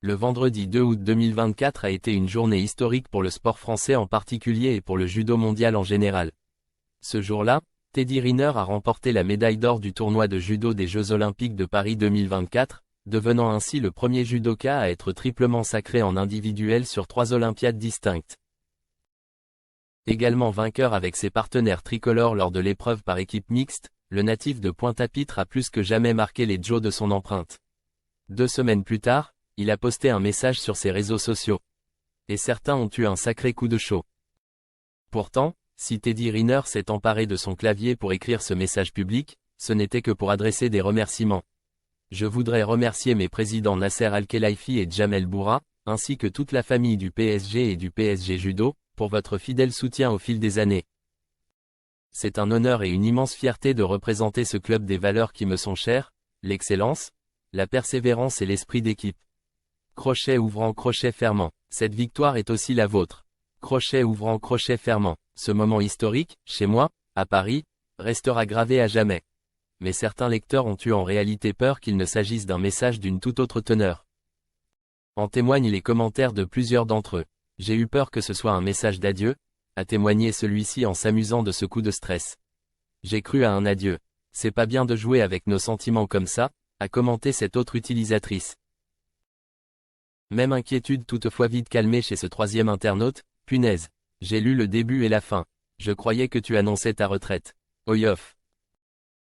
Le vendredi 2 août 2024 a été une journée historique pour le sport français en particulier et pour le judo mondial en général. Ce jour-là, Teddy Riner a remporté la médaille d'or du tournoi de judo des Jeux Olympiques de Paris 2024, devenant ainsi le premier judoka à être triplement sacré en individuel sur 3 Olympiades distinctes. Également vainqueur avec ses partenaires tricolores lors de l'épreuve par équipe mixte, le natif de Pointe-à-Pitre a plus que jamais marqué les JO de son empreinte. 2 semaines plus tard, il a posté un message sur ses réseaux sociaux. Et certains ont eu un sacré coup de chaud. Pourtant, si Teddy Riner s'est emparé de son clavier pour écrire ce message public, ce n'était que pour adresser des remerciements. Je voudrais remercier mes présidents Nasser Al-Khelaifi et Jamel Bourra, ainsi que toute la famille du PSG et du PSG Judo, pour votre fidèle soutien au fil des années. C'est un honneur et une immense fierté de représenter ce club des valeurs qui me sont chères, l'excellence, la persévérance et l'esprit d'équipe. Crochet ouvrant, crochet fermant. Cette victoire est aussi la vôtre. Crochet ouvrant, crochet fermant. Ce moment historique, chez moi, à Paris, restera gravé à jamais. Mais certains lecteurs ont eu en réalité peur qu'il ne s'agisse d'un message d'une toute autre teneur. En témoignent les commentaires de plusieurs d'entre eux. J'ai eu peur que ce soit un message d'adieu, a témoigné celui-ci en s'amusant de ce coup de stress. J'ai cru à un adieu. C'est pas bien de jouer avec nos sentiments comme ça, a commenté cette autre utilisatrice. Même inquiétude toutefois vite calmée chez ce troisième internaute, punaise. J'ai lu le début et la fin. Je croyais que tu annonçais ta retraite. Oyof.